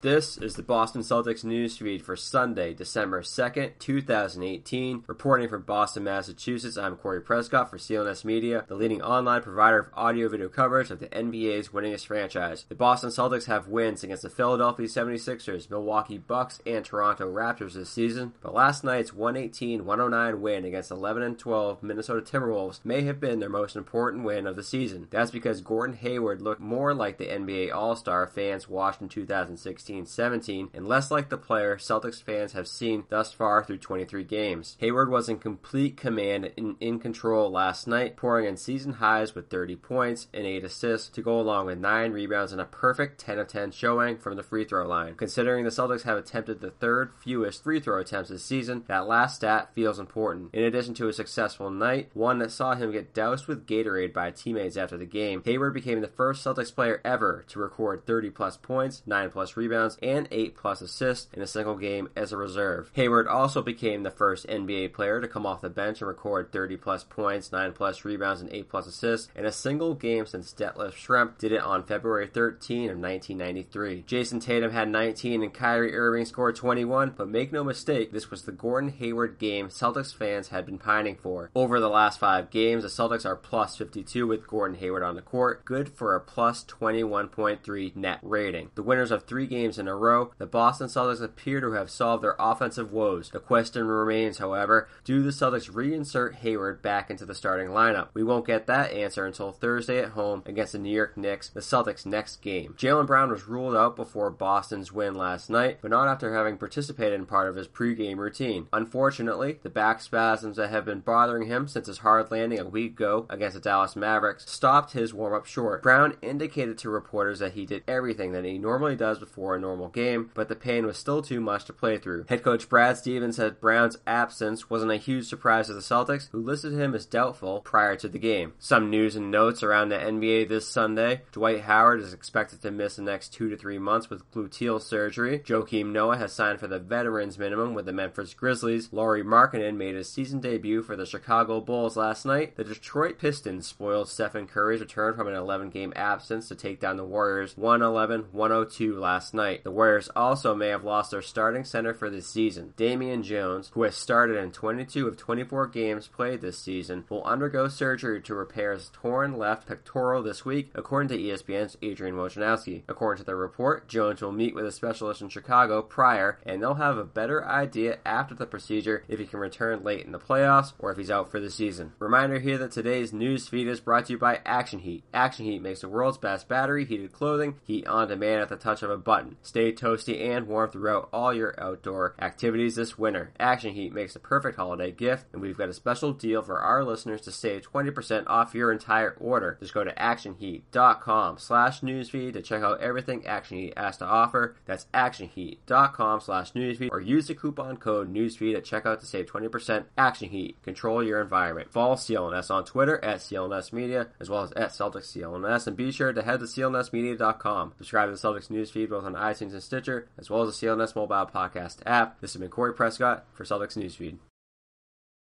This is the Boston Celtics newsfeed for Sunday, December 2nd, 2018. Reporting from Boston, Massachusetts, I'm Corey Prescott for CLNS Media, the leading online provider of audio-video coverage of the NBA's winningest franchise. The Boston Celtics have wins against the Philadelphia 76ers, Milwaukee Bucks, and Toronto Raptors this season, but last night's 118-109 win against 11-12 Minnesota Timberwolves may have been their most important win of the season. That's because Gordon Hayward looked more like the NBA All-Star fans watched in 2016-17 and less like the player Celtics fans have seen thus far through 23 games. Hayward was in complete command and in control last night, pouring in season highs with 30 points and 8 assists to go along with 9 rebounds and a perfect 10 of 10 showing from the free throw line. Considering the Celtics have attempted the third fewest free throw attempts this season, that last stat feels important. In addition to a successful night, one that saw him get doused with Gatorade by teammates after the game, Hayward became the first Celtics player ever to record 30 plus points, 9 plus rebounds, and 8 plus assists in a single game as a reserve. Hayward also became the first NBA player to come off the bench and record 30 plus points, 9 plus rebounds, and 8 plus assists in a single game since Detlef Schrempf did it on February 13 of 1993. Jason Tatum had 19 and Kyrie Irving scored 21, but make no mistake, this was the Gordon Hayward game Celtics fans had been pining for. Over the last 5 games, the Celtics are plus 52 with Gordon Hayward on the court, good for a plus 21.3 net rating. The winners of 3 games in a row, the Boston Celtics appear to have solved their offensive woes. The question remains, however, do the Celtics reinsert Hayward back into the starting lineup? We won't get that answer until Thursday at home against the New York Knicks, the Celtics' next game. Jaylen Brown was ruled out before Boston's win last night, but not after having participated in part of his pregame routine. Unfortunately, the back spasms that have been bothering him since his hard landing a week ago against the Dallas Mavericks stopped his warm-up short. Brown indicated to reporters that he did everything that he normally does before a normal game, but the pain was still too much to play through. Head coach Brad Stevens said Brown's absence wasn't a huge surprise to the Celtics, who listed him as doubtful prior to the game. Some news and notes around the NBA this Sunday. Dwight Howard is expected to miss the next 2 to 3 months with gluteal surgery. Joakim Noah has signed for the veterans minimum with the Memphis Grizzlies. Lauri Markkanen made his season debut for the Chicago Bulls last night. The Detroit Pistons spoiled Stephen Curry's return from an 11-game absence to take down the Warriors 111-102 last night. The Warriors also may have lost their starting center for this season. Damian Jones, who has started in 22 of 24 games played this season, will undergo surgery to repair his torn left pectoral this week, according to ESPN's Adrian Wojnarowski. According to the report, Jones will meet with a specialist in Chicago prior, and they'll have a better idea after the procedure if he can return late in the playoffs or if he's out for the season. Reminder here that today's news feed is brought to you by Action Heat. Action Heat makes the world's best battery-heated clothing, heat on demand at the touch of a button. Stay toasty and warm throughout all your outdoor activities this winter. Action Heat makes the perfect holiday gift, and we've got a special deal for our listeners to save 20% off your entire order. Just go to actionheat.com/newsfeed to check out everything Action Heat has to offer. That's actionheat.com/newsfeed, or use the coupon code newsfeed at checkout to save 20%. Action Heat. Control your environment. Follow CLNS on Twitter at CLNS Media, as well as at Celtics CLNS, and be sure to head to clnsmedia.com. Subscribe to the Celtics newsfeed both on iTunes and Stitcher, as well as the CLNS mobile podcast app. This has been Corey Prescott for Celtics Newsfeed.